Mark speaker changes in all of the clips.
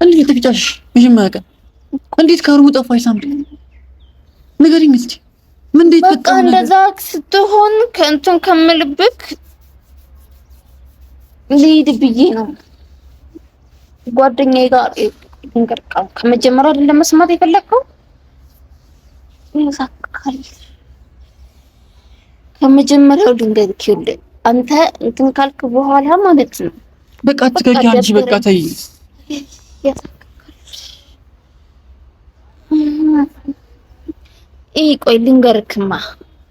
Speaker 1: እንዴት ተፍጫሽ? መጀመሪያ ቀን እንዴት ከሩሙ ጠፋሽ? ሳምሪ ንገሪኝ እስቲ ምን እንዴት
Speaker 2: በቃ እንደዛ ስትሆን ከእንትን ከምልብክ ልሂድ ብዬ ነው ጓደኛዬ ጋር እንገርቃው። ከመጀመሪያው አይደለም መስማት የፈለከው ይሳካል። ከመጀመሪያው ድንገት ይኸውልህ አንተ እንትን ካልክ በኋላ ማለት ነው
Speaker 1: በቃ ትገጂ አንቺ በቃ ተይ።
Speaker 2: ቆይ ልንገርክማ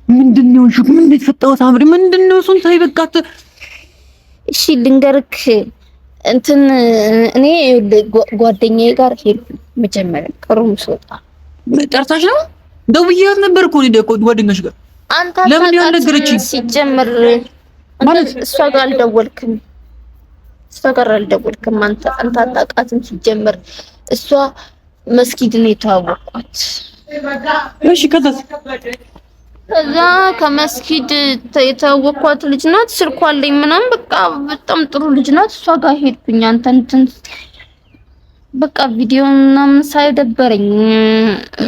Speaker 1: ምንድነው እሺ? ምን እንደተፈጠረው ሳምሪ ምንድነው? እሱን ተይ በቃ
Speaker 2: እሺ ልንገርክ እንትን እኔ ጓደኛዬ ጋር ሄድኩ። መጀመሪያ ከሩም ስወጣ
Speaker 1: ጠርታሽ ነው? ደውዬላት ነበር እኮ እኔ ጓደኛሽ ጋር
Speaker 2: አንተ
Speaker 1: ለምን ያልነገረችኝ?
Speaker 2: ሲጀምር ማለት እሷ ጋር አልደወልክም። አንተ አታውቃትም ሲጀምር። እሷ መስጊድ ነው የተዋወቅኳት።
Speaker 1: እሺ
Speaker 2: ከዛ ከመስጊድ የተዋወቅኳት ልጅ ናት። ስልኳ አለኝ ምናምን በቃ በጣም ጥሩ ልጅ ናት። እሷ ጋር ሄድኩኝ። አንተ እንትን በቃ ቪዲዮ ምናምን ሳይደበረኝ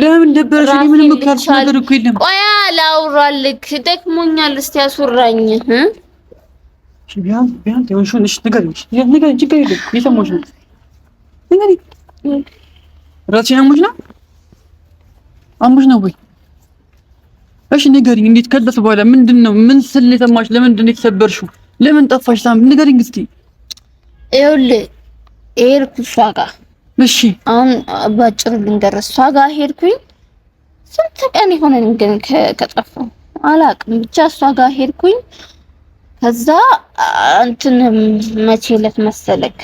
Speaker 1: ለምን ደበረሽ? ምንም ካልሽ ነገር እኮ የለም።
Speaker 2: ቆይ ላውራልክ ደክሞኛል። እስቲ አስወራኝ።
Speaker 1: ቢያንስ የሆንሽውን ንገሪኝ። ችግር የለም የሰማሁሽ ነው። ንገሪኝ። ራስሽን አሞሽ ነው ወይ? እሺ ንገሪኝ። እንዴት ከደስ በኋላ ምንድነው? ምን ስል የሰማሽ? ለምንድን ነው የተሰበርሽው? ለምን ጠፋሽ? ሳም ንገሪኝ እስቲ። ይኸውልህ ሄድኩ እሷ ጋር። እሺ አሁን ባጭሩ ልንገርህ። እሷ ጋር ሄድኩኝ። ስንት ቀን ይሆነኝ ግን ከጠፋሁ አላውቅም። ብቻ እሷ ጋር ሄድኩኝ። ከዛ እንትን መቼ ዕለት መሰለክ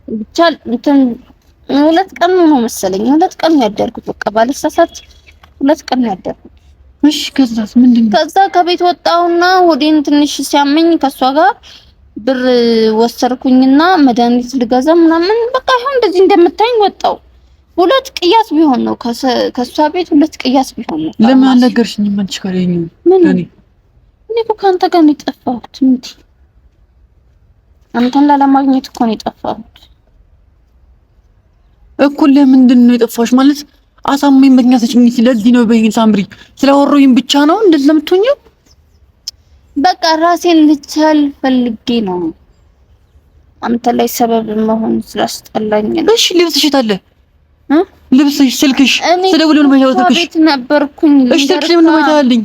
Speaker 1: ብቻ እንትን 2 ቀን ነው መሰለኝ። 2 ቀን ነው ያደርኩት። በቃ ባለሳሳት 2 ቀን ነው ያደርኩት። እሺ ከዛስ ምንድነው? ከዛ ከቤት ወጣሁና ሆዴን ትንሽ ሲያመኝ ከሷ ጋር ብር ወሰርኩኝና መድኃኒት ልገዛ ምናምን በቃ ይሁን እንደዚህ እንደምታይኝ ወጣሁ። 2 ቅያስ ቢሆን ነው ከሷ ቤት 2 ቅያስ ቢሆን ነው። ለምን አልነገርሽኝም? አንቺ ካለኝ ምን እኔ እኮ ካንተ ጋር ነው የጠፋሁት። እንዴ አንተን ላለማግኘት እኮ ነው የጠፋሁት እኮ። ለምንድን ነው የጠፋሽ? ማለት አሳማኝ ምክንያት ሰጪኝ። ስለዚህ ነው በይኝ ሳምሪ። ስለወሮኝ ብቻ ነው እንደዚህ ለምትሆኚው? በቃ ራሴን ልቻል ፈልጌ ነው አንተ ላይ ሰበብ መሆን ስላስጠላኝ ነው። እሺ ልብስሽ ታለ ልብስሽ፣ ስልክሽ ስለውል ነው ማለት ነው። ቤት ነበርኩኝ። እሺ ስልክሽ ምን ነው ታለኝ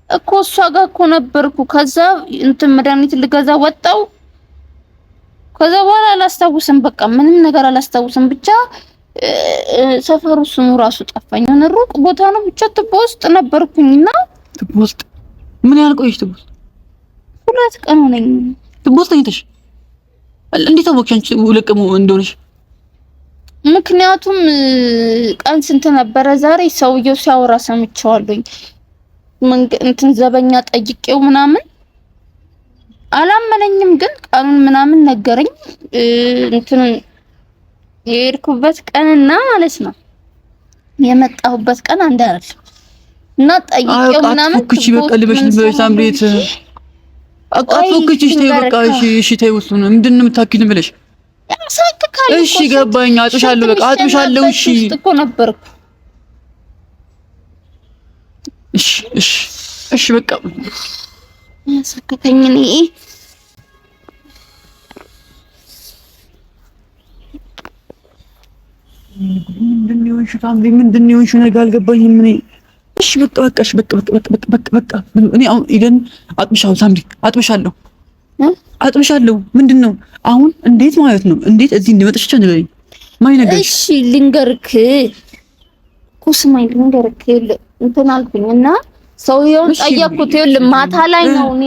Speaker 1: እኮ እሷ ጋር እኮ ነበርኩ። ከዛ እንትን መድኃኒት ልገዛ ወጣው። ከዛ በኋላ አላስታውስም። በቃ ምንም ነገር አላስታውስም። ብቻ ሰፈሩ ስሙ ራሱ ጠፋኝ። የሆነ ሩቅ ቦታ ነው። ብቻ ትቦ ውስጥ ነበርኩኝና ትቦ ውስጥ ምን ያህል ቆይሽ? ትቦ ውስጥ 2 ቀን ሆነኝ። ትቦ ውስጥ ተኝተሽ እንዴት አወቅሽ አንቺ ውልቅሙ እንደሆነሽ? ምክንያቱም ቀን ስንት ነበረ ዛሬ? ሰውየው ሲያወራ ሰምቼዋለሁኝ። እንትን ዘበኛ ጠይቄው ምናምን አላመነኝም፣ ግን ቀኑን ምናምን ነገረኝ። እንትን የሄድኩበት ቀንና ማለት ነው የመጣሁበት ቀን አንድ አይደል እና ጠይቄው ምናምን ኩቺ በቃ ልበሽ በሳምሬት አቃፎክቺሽ ተይ በቃ እሺ ተይ። ውስጥ ነው ምንድነው የምታኪልን ብለሽ ያሳክካል። እሺ ገባኝ። አጥሻለሁ በቃ አጥሻለሁ። እሺ እኮ ነበርኩ። እሺ በቃ ያሳክከኝ እኔ ምንድነው የሆንሽው? ነገር አልገባኝም እኔ። እሺ በቃ እኔ አሁን ኢደን አጥብሻለሁ ሳምሪ፣ አጥብሻለሁ። ምንድነው አሁን? እንዴት ማለት ነው? እንዴት እዚህ እንደመጣሽ ብቻ ንገሪኝ። ማን ነገርሽ? እሺ ልንገርክ እኮ ስማኝ፣ ልንገርክ እንትን አልኩኝና ሰውየውን ጠየቅኩት። ይኸውልህ ማታ ላይ ነው እኔ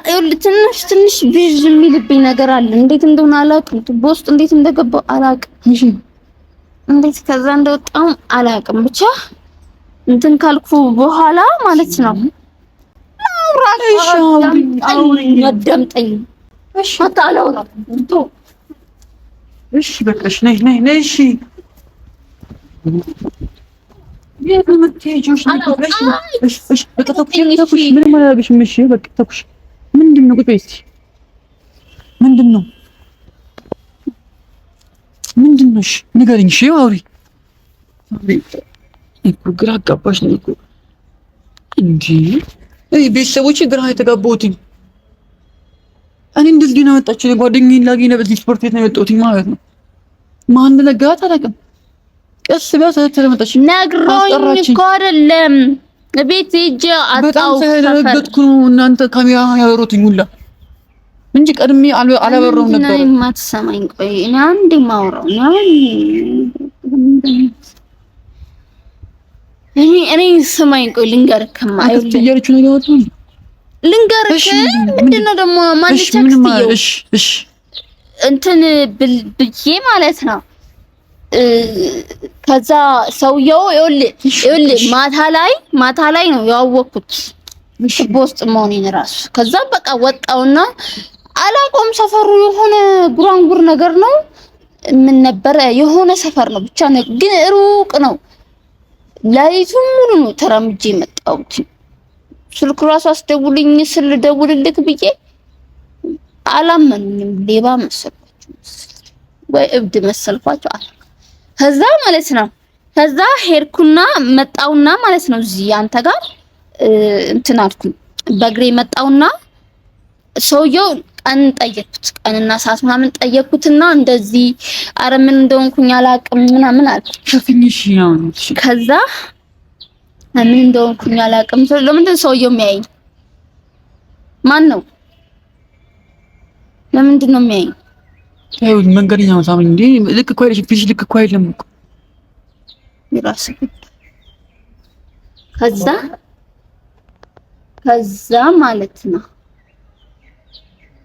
Speaker 1: ይኸውልህ ትንሽ ቢዥ የሚልብኝ ነገር አለ። እንዴት እንደሆነ አላውቅም። ትቦ ውስጥ እንዴት እንደገባው አላውቅም። እሺ እንዴት ከዛ እንደወጣው አላውቅም። ብቻ እንትን ካልኩ በኋላ ማለት ነው አዳምጠኝ። እሺ አታላውራ። እሺ በቃሽ፣ ነይ። እሺ በቃ ተኩሽ። ምንም አላደርግሽም። እሺ በቃ ተኩሽ። ምንድነው? ቁጭ በይ እስኪ። ምንድነው? ምንድን ነው? እሺ ንገረኝ። እሺ አውሪ እኮ ግራ አጋባሽ ነው እኮ እንጂ ቤተሰቦቼ ግራ የተጋባሁት እኔ እንደዚህ ነው የመጣችው። ጓደኛዬን ላገኝ በዚህ ስፖርት ቤት ነው የመጣሁት ማለት ነው። ማን ነገራት አላውቅም። ቀስ ብላ ስለመጣች
Speaker 2: ነግሮኝ እኮ አይደለም ቤት ሂጅ አጣው።
Speaker 1: በጣም ስለደነገጥኩ ነው እናንተ ካሜራ ያወሩትኝ ሁላ እንጂ ቀድሜ አላበረውም ነበር።
Speaker 2: እኔ ማትሰማኝ ቆይ እኔ አንዴ ማውራው ነው እኔ ስማኝ ቆይ ልንገርክማ
Speaker 1: አይልትየርቹ ነው ያወጡ
Speaker 2: ልንገርክ ምንድነው ደግሞ ማለት ተክስቲው
Speaker 1: እሺ
Speaker 2: እንትን ብዬ ማለት ነው። ከዛ ሰውየው ይኸውልህ ማታ ላይ ነው ያወቅኩት ቦስጥ መሆኔን ራሱ። ከዛ በቃ ወጣውና አላቆም ሰፈሩ የሆነ ጉራንጉር ነገር ነው ምን ነበረ የሆነ ሰፈር ነው ብቻ ግን ሩቅ ነው። ላይቱን ሙሉ ነው ተራምጄ መጣሁት። ስልክ ራሱ አስደውልኝ ስልደውልልክ ብዬ አላመኑኝም። ሌባ መሰልኳቸው ወይ እብድ መሰልኳቸው አለ። ከዛ ማለት ነው ከዛ ሄድኩና መጣውና ማለት ነው እዚህ አንተ ጋር እንትን አልኩኝ በእግሬ መጣውና ሰውየው ቀን ጠየቅኩት ቀንና ሰዓት ምናምን ጠየቅኩትና እንደዚህ አረ ምን እንደሆንኩኝ አላቅም ምናምን አልኩ።
Speaker 1: ሸፍኝሽ ነው
Speaker 2: ከዛ ምን እንደሆንኩኝ አላቅም። ለምንድን ሰውየው የሚያየኝ ማን ነው? ለምንድን ነው የሚያየኝ?
Speaker 1: ታዩ መንገደኛ ነው ሳምኝ እንዴ ልክ እኮ አይደለም ፊሽ ልክ እኮ አይደለም እኮ
Speaker 2: ይራስ ከዛ ማለት ነው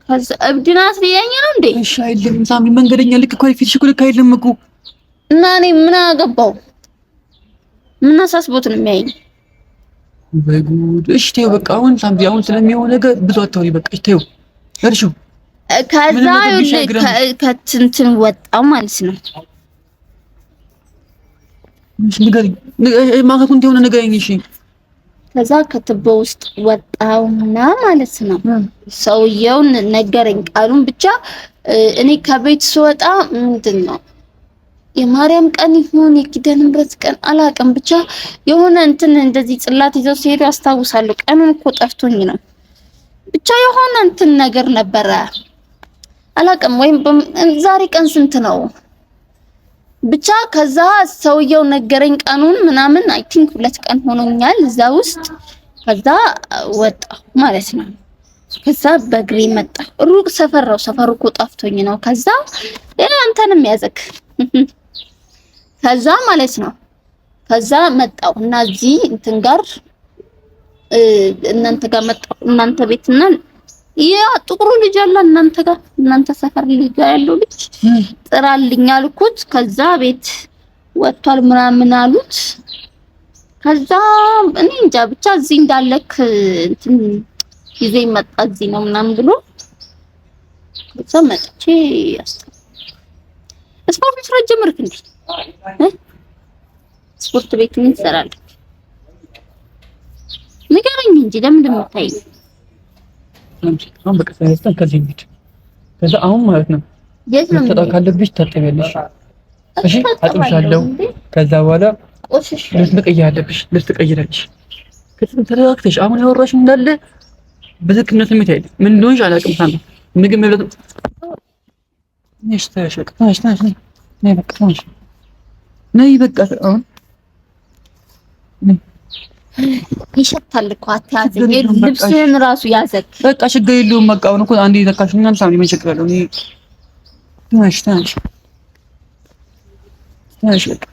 Speaker 2: ከዛ እብድናት ሊያኝ ነው እንዴ?
Speaker 1: እሺ አይደለም ሳምኝ መንገደኛ ልክ እኮ ፊሽ እኮ ልክ አይደለም እኮ
Speaker 2: እና እኔ ምን አገባው? ምን አሳስቦት ነው የሚያየኝ?
Speaker 1: በጉድ እሺ ተይው በቃ አሁን ሳምቢ አሁን ስለሚሆን ነገር ብዙ አታውሪ በቃ ተይው እርሹ።
Speaker 2: ከዛ ከትንትን ወጣው ማለት ነው።
Speaker 1: እሺ ንገሪኝ ማከቱን ተይውና ንገሪኝ። እሺ
Speaker 2: ከዛ ከትቦ ውስጥ ወጣውና ማለት ነው ሰውየው ነገረኝ ቃሉን ብቻ። እኔ ከቤት ስወጣ ምንድን ነው የማርያም ቀን ይሁን የኪዳነ ምሕረት ቀን አላውቅም ብቻ የሆነ እንትን እንደዚህ ጽላት ይዘው ሲሄዱ አስታውሳለሁ። ቀኑን እኮ ጠፍቶኝ ነው ብቻ የሆነ እንትን ነገር ነበረ አላውቅም። ወይም ዛሬ ቀን ስንት ነው ብቻ ከዛ ሰውየው ነገረኝ ቀኑን ምናምን አይ ቲንክ 2 ቀን ሆኖኛል እዛ ውስጥ። ከዛ ወጣሁ ማለት ነው። ከዛ በእግሬ መጣ። ሩቅ ሰፈር ነው ሰፈሩ እኮ ጠፍቶኝ ነው። ከዛ አንተንም ያዘክ ከዛ ማለት ነው ከዛ መጣሁ እና እዚህ እንትን ጋር እናንተ ጋር መጣሁ እናንተ ቤትና ያ ጥቁሩ ልጅ አለ እናንተ ጋር እናንተ ሰፈር ልጅ ያለው ልጅ ጥራልኝ አልኩት። ከዛ ቤት ወጥቷል ምናምን አሉት። ከዛ እኔ እንጃ ብቻ እዚህ እንዳለክ እንትን ይዘኝ መጣ እዚህ ነው ምናምን ብሎ ከዛ መጥቼ ስፖርት መስራት ጀመርክ እንዴ? ስፖርት ቤት ምን ትሰራለህ? ንገረኝ እንጂ ለምን እንደምታይ
Speaker 1: አሁን በቃ ሳይስተን ከዚህ እንሂድ። ከዛ አሁን ማለት ነው ተጣጣ ካለብሽ ታጠቢያለሽ። እሺ አጥብሻለሁ። ከዛ በኋላ ልብስ ትቀይራለሽ ልብስ ትቀይራለሽ። ከዚህ ተረጋግተሽ አሁን ያወራሽ እንዳለ በትክክለኛ ስሜት አይደል ምን እንደሆነሽ አላውቅም። ሳሚ ምግብ መብላት ነሽ ነይ በቃ ነይ በቃ አሁን
Speaker 2: ይሸታል እኮ አትያዘኝ። ልብስህን ራሱ ያዘክ
Speaker 1: በቃ ችግር የለውም። በቃ አሁን እኮ አንዴ ተካሽኛ ሳሚ ምን ችግር አለው? እኔ ትንሽ
Speaker 2: እኮ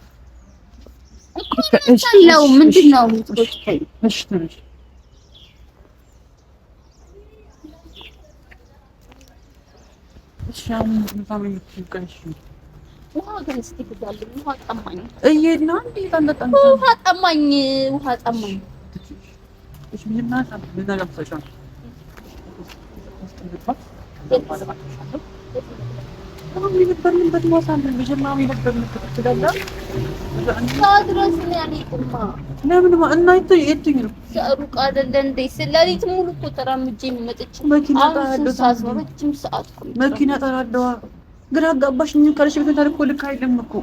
Speaker 2: ምንድነው የምትቆጭኝ?
Speaker 1: እሺ ትንሽ ሻም ሳሚ ምትቀንሽ
Speaker 2: ውሃ ግን እስቲ ግዛልኝ። ውሃ ጠማኝ።
Speaker 1: እየሄድን አንዴ ታንጠጣን
Speaker 2: ውሃ ጠማኝ።
Speaker 1: እሺ ምን ማለት ነው? ምን አለፈሻው? አሁን የነበርንበት ማሳለን መጀመሪያ የነበርንበት ትዳላ
Speaker 2: ድረስ ነው ያለኝማ።
Speaker 1: ለምን እና የትኝ ነው
Speaker 2: ሩቅ አይደለ እንዴ? ስለሊት ሙሉ እኮ ተራምጄ መጥቼ
Speaker 1: መኪና ጠራለሁ።
Speaker 2: ረጅም ሰዓት
Speaker 1: መኪና ጠራለሁ። ግራ አጋባሽኝ ካልሽ ቤት ታሪክ እኮ ልክ አይደለም እኮ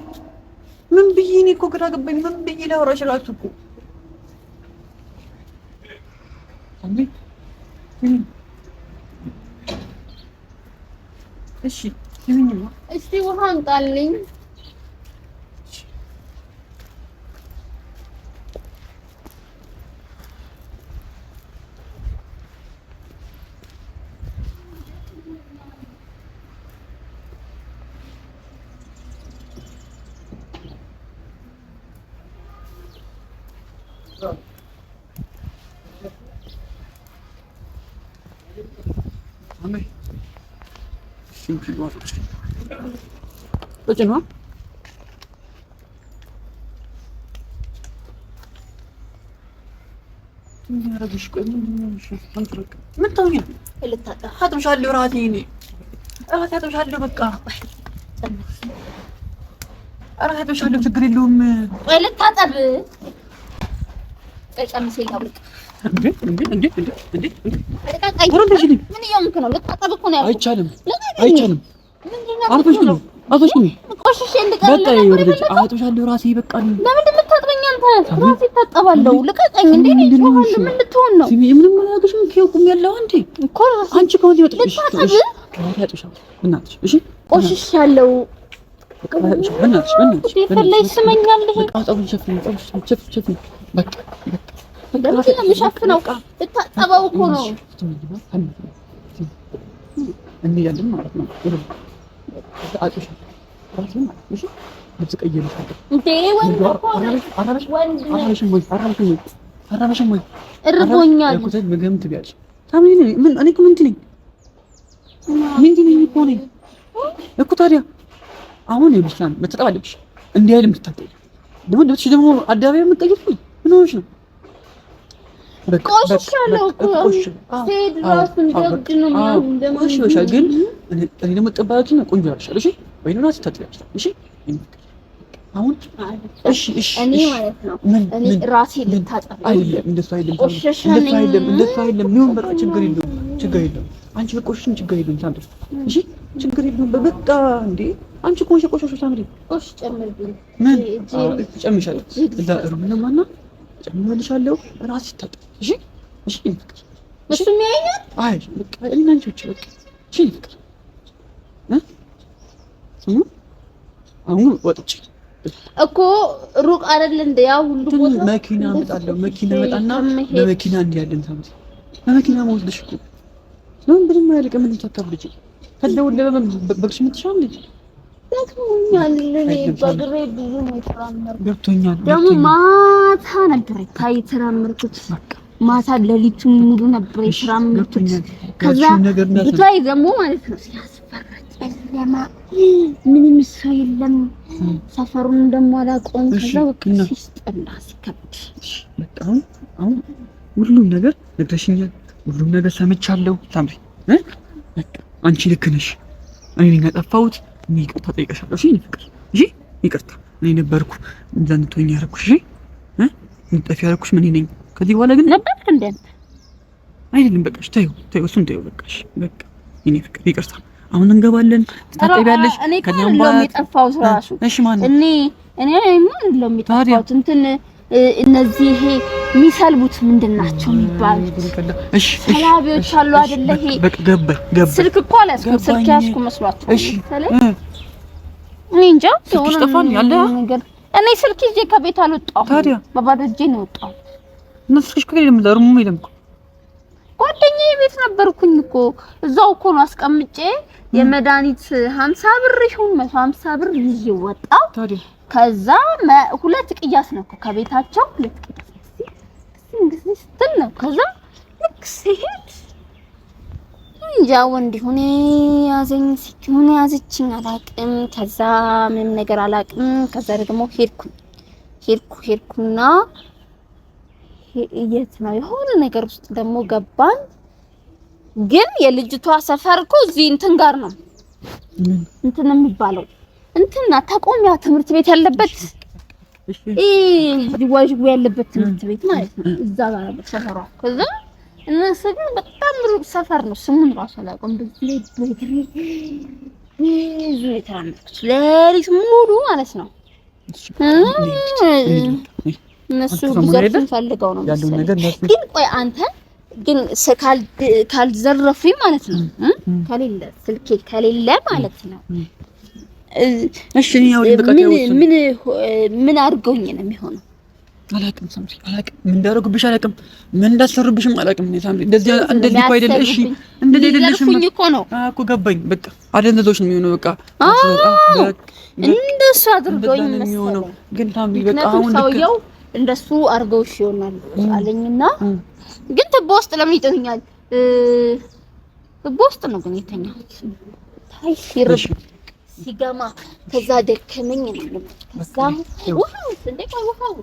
Speaker 1: ምን ብዬ እኔ እኮ ግራ ገባኝ ምን ብዬ ላወራሽ እራሱ እኮ አንዴ እሺ ይሁንማ
Speaker 2: እስቲ ውሃ አምጣልኝ
Speaker 1: Amém. Sempre gosto. Continua? يا رب شكون نشوف نترك من طويل
Speaker 2: اللي تطلع
Speaker 1: هذا مش اللي راتيني هذا مش اللي بقى هذا مش اللي تقري لهم
Speaker 2: اللي تطلع ايش ام سي قبلك
Speaker 1: እንዴ
Speaker 2: ምን እያልክ ነው? ልታጠብ እኮ ነው ያልኩት።
Speaker 1: አይቻልም። አጥብሽ
Speaker 2: ቆሽሽ እንደቀረ
Speaker 1: በቃ ይወርድ አጥብሻለሁ ራሴ ይበቃል።
Speaker 2: ለምንድን የምታጥበኝ አንተ? ራሴ ታጠባለሁ። ልቀቀኝ እንዴ ነው ይጮሃል። ምን ልትሆን ነው?
Speaker 1: ሲሚ ምንም አላገሽም። ከውቁም ያለው አንዴ
Speaker 2: እኮ
Speaker 1: አንቺ ከሆነ ይወጥብሽ ታጥብሽ እናትሽ እሺ
Speaker 2: ቆሽሽ ያለው
Speaker 1: በእናትሽ
Speaker 2: ይፈለይ ስመኛል። ይሄ
Speaker 1: አጥብሽ ሸፍኝ በቃ
Speaker 2: ለምን ለምሻፍነው ልታጠበው እኮ ነው
Speaker 1: እንዴ ያለን ማለት ነው አጥብሽ ራስን እሺ ልብስ ቀይረሻለሁ እንዴ
Speaker 2: ወንድ
Speaker 1: አራበሽም ወይ
Speaker 2: እርቦኛል
Speaker 1: እኮ ምግብ ትቢያለሽ ታምን ምን እኔ እኮ ምን እኮ ነኝ እኮ ታዲያ አሁን ይብሻን መተጣብ አለብሽ እንዴ አይደለም ትታጠቢ ደግሞ ልብስሽ ደግሞ አዳባይ የምትቀይሪው ምን ሆነሽ ነው
Speaker 2: ቆሽሻለሁ እኮ ሴት ራሱ እንደግድ ነው
Speaker 1: ቆሽሻ ግን እኔ ደግሞ ጠባቂና ቆንጆ አልሻል እሺ ወይ ነው ታጥቢያለሽ እሺ አሁን እሺ
Speaker 2: እኔ ማለት ነው እኔ ራሴ ልታጠብ
Speaker 1: አይደለም እንደሱ አይደለም ምን በቃ ችግር የለውም አንቺ በቆሽሽም ችግር የለውም ታምጪ እሺ ችግር የለውም በቃ እንዴ አንቺ ቆሽሽ ታምጪ
Speaker 2: ቆሽ ጨምርልኝ
Speaker 1: ምን ጨምሻለሁ እዛ ሩምናማና ጨምርልሻለሁ ራስሽ ታጠብ እሺ
Speaker 2: እሱ የሚያየኛል
Speaker 1: አይ በቃ እኔ አንቺ ብቻ በቃ እሺ ፍቅር አሁን ወጥቼ
Speaker 2: እኮ ሩቅ አይደል እንደ ያው ሁሉ ቦታ
Speaker 1: መኪና መጣለሁ መኪና መጣና በመኪና እንዲያለን ታምጪ በመኪና መወስድሽ እኮ ለምን ብድም ያለቀ ምን ተከብልጂ ከደውል በግሽ ምትሻል ልጅ ገብቶኛል
Speaker 2: እኔ በግሬ ብዙ ነው የተራመርኩት
Speaker 1: ገብቶኛል
Speaker 2: ደግሞ ማታ ነበር የተራመርኩት ማታ ሌሊቱን ሙሉ ነበር የተራመርኩት ከዛ ብታይ ደግሞ ማለት ነው ሲያስፈራኝ ለማ ምንም ሰው የለም ሰፈሩን ደግሞ አላውቀውም ከዛ በቃ ሲስጠላ ሲከብድ
Speaker 1: በቃ አሁን ሁሉም ነገር ነግረሽኛል ሁሉም ነገር ሰምቻለሁ ታምሪ በቃ አንቺ ልክ ነሽ እኔ ነኝ ያጠፋሁት እኔ ይቅርታ ጠይቀሻለሁ እሺ ፍቅር እሺ ይቅርታ እኔ ነበርኩ እንደንቶኝ ያረኩሽ እሺ እንጠፊ ያረኩሽ ምን ነኝ ከዚህ በኋላ ግን
Speaker 2: ነበር እንዴ
Speaker 1: አይደለም በቃሽ ተይው እሱን ተይው በቃሽ በቃ እኔ ፍቅር ይቅርታ አሁን እንገባለን ትታጠቢያለሽ
Speaker 2: ከኛም በኋላ የጠፋው ራሱ
Speaker 1: እሺ ማን
Speaker 2: እኔ ማን ለሚጠፋው እንትን እነዚህ ይሄ የሚሰልቡት ምንድናቸው የሚባሉት
Speaker 1: እሺ
Speaker 2: ሰላቢዎች አሉ አይደለ ይሄ
Speaker 1: በቃ ገባኝ
Speaker 2: ስልክ እኮ አላስኩም ስልክ ያዝኩ መስሏቸው
Speaker 1: እሺ
Speaker 2: እኔ እንጃ
Speaker 1: ስልክሽ ጠፋን ያለ
Speaker 2: ነገር እኔ ስልክ ይዤ ከቤት አልወጣሁም
Speaker 1: ታዲያ
Speaker 2: በባዶ እጄ ነው የወጣሁት
Speaker 1: ነፍስሽ እኮ የለም ለሩም የለም እኮ
Speaker 2: ጓደኛዬ ቤት ነበርኩኝ እኮ እዛው እኮ ነው አስቀምጬ የመድኃኒት 50 ብር ይሁን 150 ብር ይዤ ወጣሁ
Speaker 1: ታዲያ
Speaker 2: ከዛ ሁለት ቅያስ ነው ከቤታቸው ሁለት ቅያስ እንግዲህ ስትል ነው ከዛ ልክ ሲሄድ እንጃ ወንድ ሆነ ያዘኝ ሲሆን ያዘችኝ አላቅም ከዛ ምንም ነገር አላቅም ከዛ ደግሞ ሄድኩና የት ነው የሆነ ነገር ውስጥ ደግሞ ገባን ግን የልጅቷ ሰፈር እኮ እዚህ እንትን ጋር ነው እንትን የሚባለው እንትና ተቆሚያ ትምህርት ቤት ያለበት ዲዋጅቡ ያለበት ትምህርት ቤት ማለት ነው እዛ ጋር ነው ሰፈሯ ከዛ እነሱ ግን በጣም ሩቅ ሰፈር ነው ስሙን ራሱ አላውቅም በዚህ ብዙ የተራመድኩት ሌሊት ሙሉ ማለት ነው። እነሱ ቢዘርፉኝ ፈልገው ነው መሰለኝ። ግን ቆይ አንተ ግን ካልዘረፉኝ ማለት ነው ከሌለ ስልኬ ከሌለ ማለት ነው
Speaker 1: እሺ ያው
Speaker 2: ምን አድርገውኝ ነው የሚሆነው?
Speaker 1: አላቅም ሳምሪ አላቅም። ምን እንዳደረጉብሽ አላቅም። ምን እንዳሰሩብሽም አላቅም። ሳምሪ እንደዚህ እኮ አይደለም። እሺ እንደዚህ አይደለሽም እኮ ነው እኮ ገባኝ። በቃ አደንዘዞች ነው የሚሆነው። በቃ
Speaker 2: እንደሱ አድርገውኝ መሰለኝ።
Speaker 1: ግን ሳምሪ በቃ አሁን
Speaker 2: ሰውየው እንደሱ አድርገውሽ ይሆናል አለኝና ግን ትቦ ውስጥ ለምን ይተኛል? ትቦ ውስጥ ነው ግን የተኛው። ታይ ሲርብ ሲገማ ከዛ ደከመኝ ነው። ከዛ ውሃው እንደ ቆይ ውሃው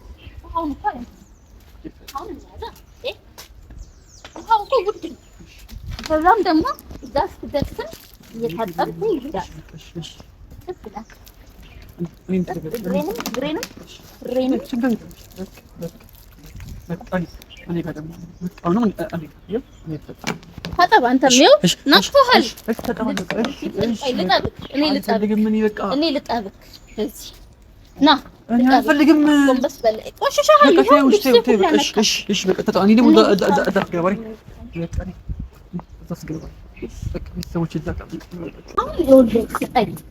Speaker 2: ከዛም ደግሞ እዛ ስትደርስም እየታጠብኩኝ ይሄዳል። ታጠብ አንተም ይኸው ናፍቆሃል። እኔ ልጠብቅ እዚህ ና
Speaker 1: አልፈልግም።
Speaker 2: ጎንበስ በል ቆሽሻሃል።
Speaker 1: እሺ በቃ ተጣ እኔ ደግሞ አዳፍገባሪ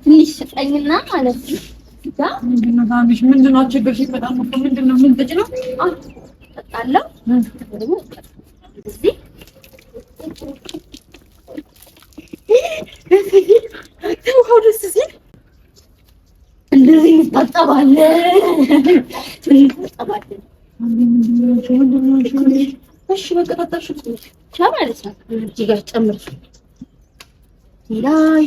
Speaker 2: ትንሽ ስጠኝና ማለት ነው።
Speaker 1: ምንድን ነው አስቸገርሽ? በጣም እኮ ምንድን ነው ምን ጠጭ ነው
Speaker 2: እጠጣለሁ። እዚህ ውሃው ደስ ሲል እንደዚህ እንታጠባለን። እሺ በቃ ታጣሽ ብቻ ማለት ነው። እዚህ ጋር ጨምር ላይ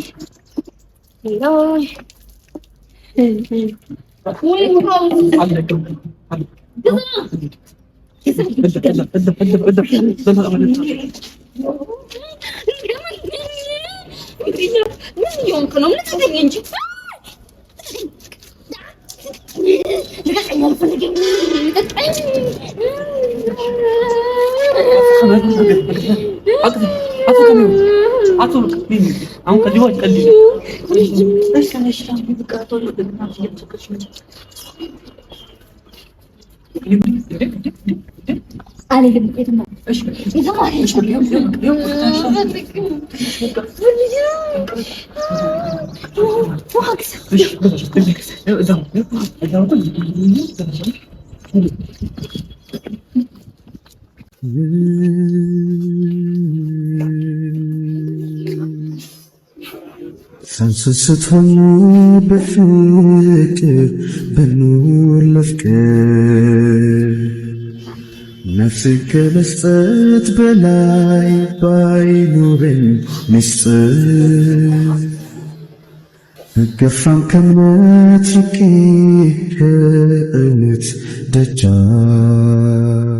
Speaker 3: ፈንስስቶኝ በፍቅር በኑር ለፍቅር ነፍስ ከመስጠት በላይ ባይኖረኝ ምስጢር ገፋም ከእምነት ርቄ ከእውነት ደጃፍ